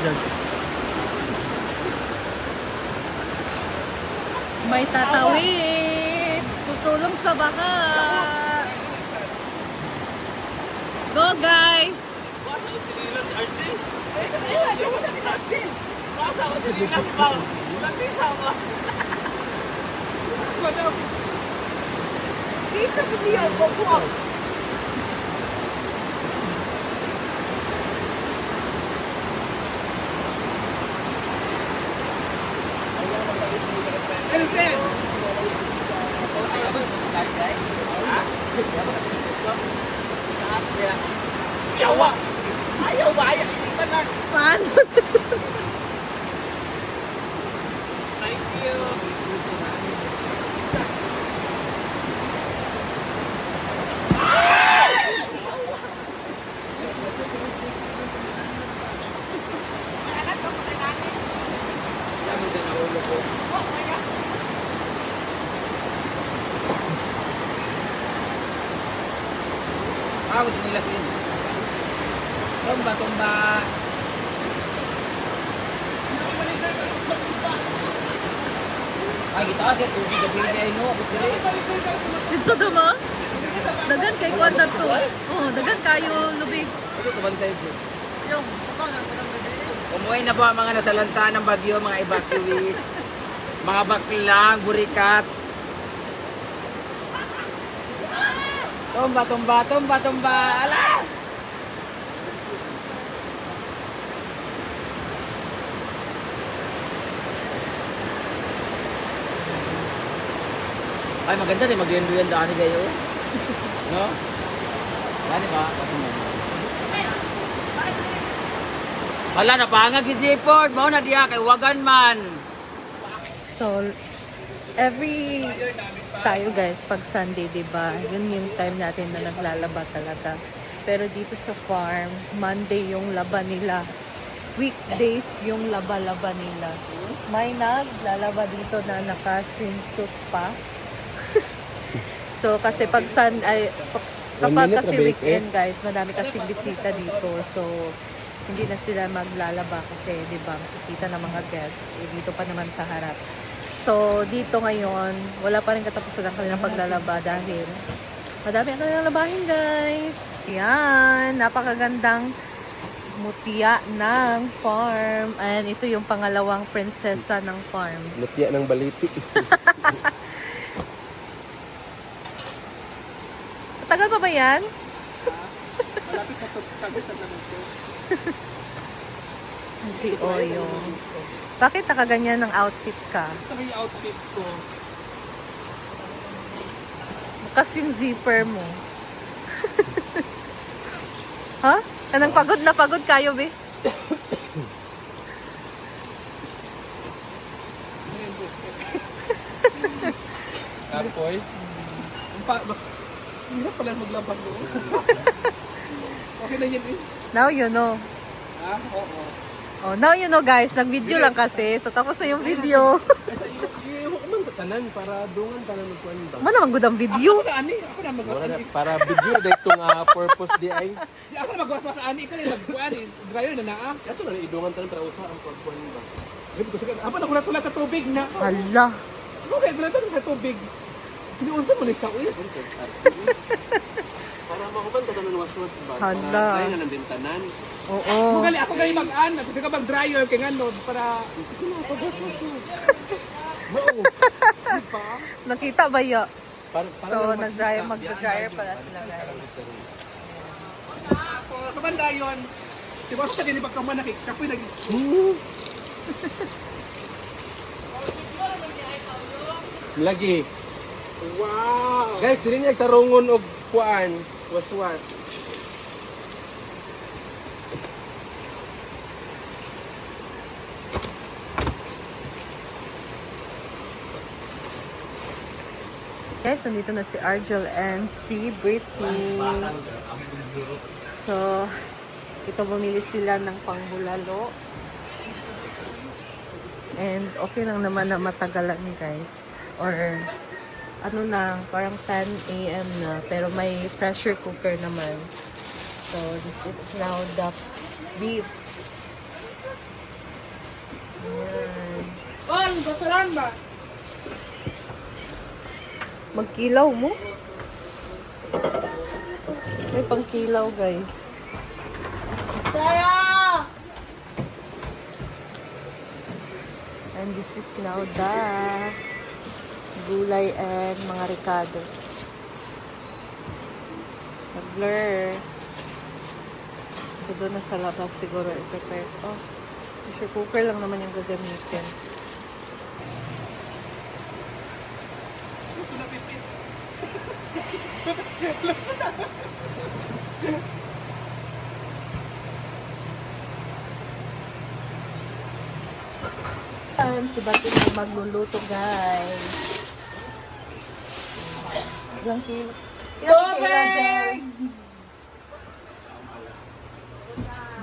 dyan. May tatawid. Susulong sa baka. Go guys! Yawa! Ayaw ba? Ayaw! Hindi pa lang! Paano? Thank you! Ako din nila sin. Tumba, tumba. Ay, kita kasi tubig na pinili ay no. Dito duma? Dagan kay Kwantar to. Oh, dagan kayo lubi. Ito, tabantay po. Yung, Umuwi na po ang mga nasalanta ng bagyo, mga evacuees. Mga baklang, burikat. Tumba, tumba, tumba, tumba. Ala! Ay, maganda rin. Mag-duyan daan ni kayo. No? Gani ba? Kasi mo. Wala, napangag si J-Ford. Mao na diya kay Wagan man. so, every tayo guys, pag Sunday, diba? Yun yung time natin na naglalaba talaga. Pero dito sa farm, Monday yung laba nila. Weekdays yung laba-laba nila. May naglalaba dito na naka-swimsuit pa. So, kasi pag kapag kasi weekend guys, madami kasing bisita dito. So, hindi na sila maglalaba kasi, di ba, makikita ng mga guests. Eh, dito pa naman sa harap. So, dito ngayon, wala pa rin katapusan ang kanilang paglalaba dahil madami ang kanilang labahin, guys. Yan, napakagandang mutya ng farm. And ito yung pangalawang prinsesa ng farm. Mutya ng baliti. Tagal pa ba yan? Malapit na tagot na ito. Si Oyo. Bakit nakaganyan ng outfit ka? Ito yung outfit ko. Bukas yung zipper mo. Ha? Kanang pagod na pagod kayo, be? Apoy. Hirap pala maglabag doon. Okay na yun eh. Now you know. Ah, oo. Oh, now you know guys, nag-video lang kasi. So tapos na yung video. Iiwan ko man sa tanan para dungan tanan magkuhan ba? Ano naman good ang video? Ako na ani, ako na mag-ani. Para video dahil itong purpose di ay. Ako na magwas sa ani, ikaw na magkuhan eh. Dryer na naa. Ito na idungan tayo para usa ang pagkuhan ba. Gabi ko sa apa na kulat sa tubig na. Hala. Okay, kulat sa tubig. Hinuunsa mo ni siya uy. Para makupan ka ng waswas ba? Hala. Para tayo na ng bintanan. Oo. Mugali ako gali mag-an, gusto ka mag-dryer kay ngano para Sige na, pagwaswas mo. pa. Nakita ba yun? So lang mag-dryer pala sila guys. Sa banda yun. Di ba sa din pagkaman nakik, kapoy nag Lagi. Wow. Guys, dili niya tarungon og kuan, waswas. Guys, nandito na si Argel and si Britney. So, ito bumili sila ng pangbulalo. And okay lang naman na matagalan guys. Or ano na, parang 10 AM na. Pero may pressure cooker naman. So, this is now the beef. Ayan. Magkilaw mo? May pangkilaw, guys. And this is now the gulay and mga ricados. Blur. So, doon na sa labas siguro i-prepare ko. Pressure cooker lang naman yung gagamitin. Si Batin na magluluto, guys. Ilang kilo? Ilang kilo dyan?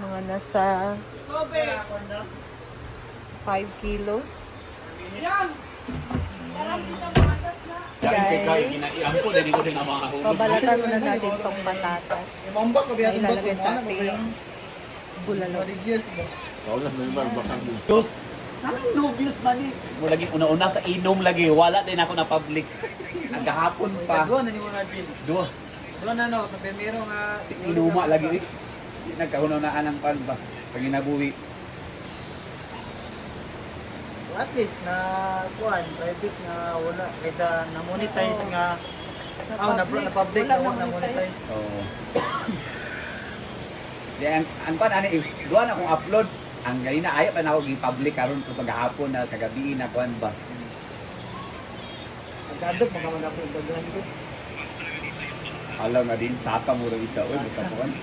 Mga nasa 5 kilos. Guys, babalatan muna natin itong patatas na ilalagay sa ating bulalo. Diyos, saan nobius man eh? Mo lagi una-una sa inom lagi, wala din ako na public. Nagkahapon pa. Dua na ni mo na din. Dua. Wala na no, pero nga Si inuma lagi eh. Nagkahunaan ng pan ba? Panginabuhi. at least na kuan private nga wala kaysa na monetize nga na public na wala na monetize. Oo. Di ang pan ani duha na akong upload. Ang ganina ayaw pa na ako gi-public karon ko paghapon na kagabi na kuan ba. Agad mo ka man ako daghan ko. Alam na din saka mo ro isa oy basta kuan.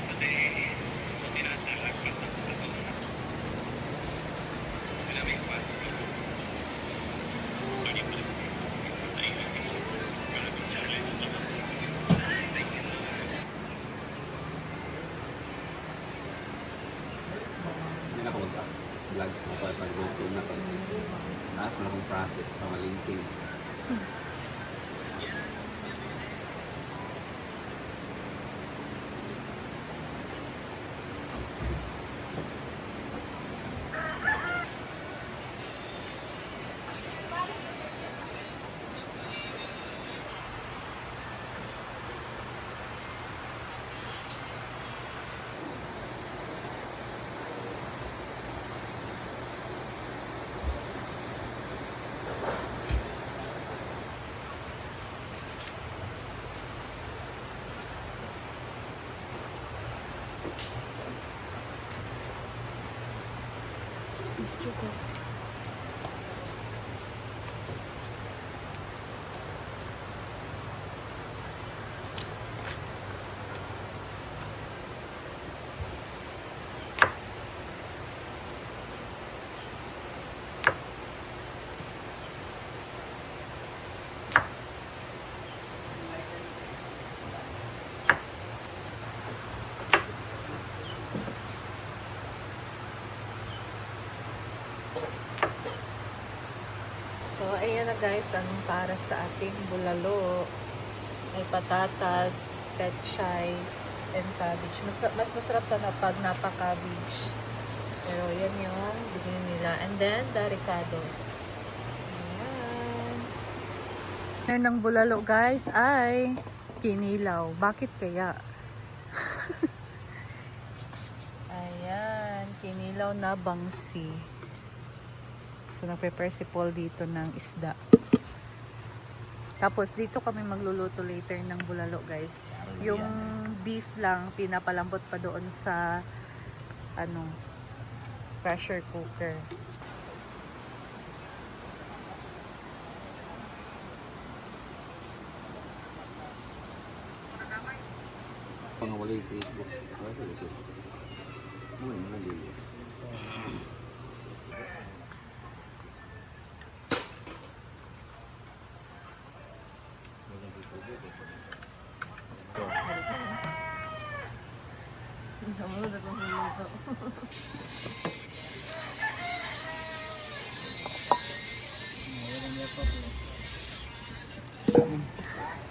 Hindi na ako mag-vlogs na pag-go na to. Taas mo na akong process pa malinking. So, ayan na guys, ang para sa ating bulalo. May patatas, petchay, and cabbage. Mas masarap sana pag napa-cabbage. Pero yan yung bigay nila. And then, the ricados. Ayan. Ayan ng bulalo guys ay kinilaw. Bakit kaya? Ayan, kinilaw na bangsi. So, nag-prepare si Paul dito ng isda. Tapos, dito kami magluluto later ng bulalo, guys. Yung beef lang, pinapalambot pa doon sa, pressure cooker. Mga wala yung Facebook. Ano yung mga din?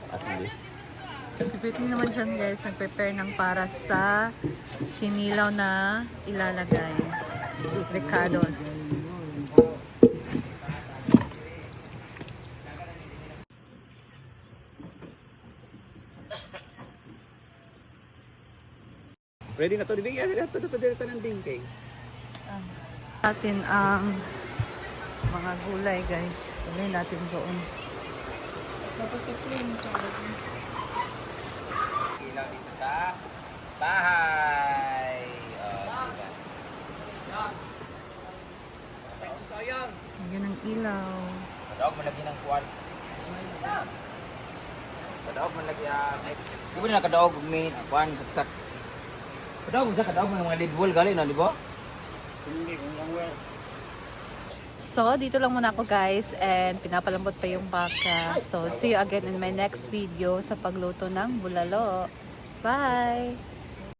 Taas mo din. Si Britney naman dyan guys, nag-prepare ng para sa kinilaw na ilalagay. Ricados. Ready na to. Bigyan natin ito ng dingking. Natin ang mga gulay guys. Ano natin doon? Ilaw dito sa bahay. Yan ang ilaw. Kadaog man lagi ng kuwan. Kadaog man lagi di ba na kadaog may kuwan saksak. Kadaog may mga lead wall gali na, di ba? So, dito lang muna ako guys and pinapalambot pa yung baka. So, see you again in my next video sa pagluto ng bulalo. Bye!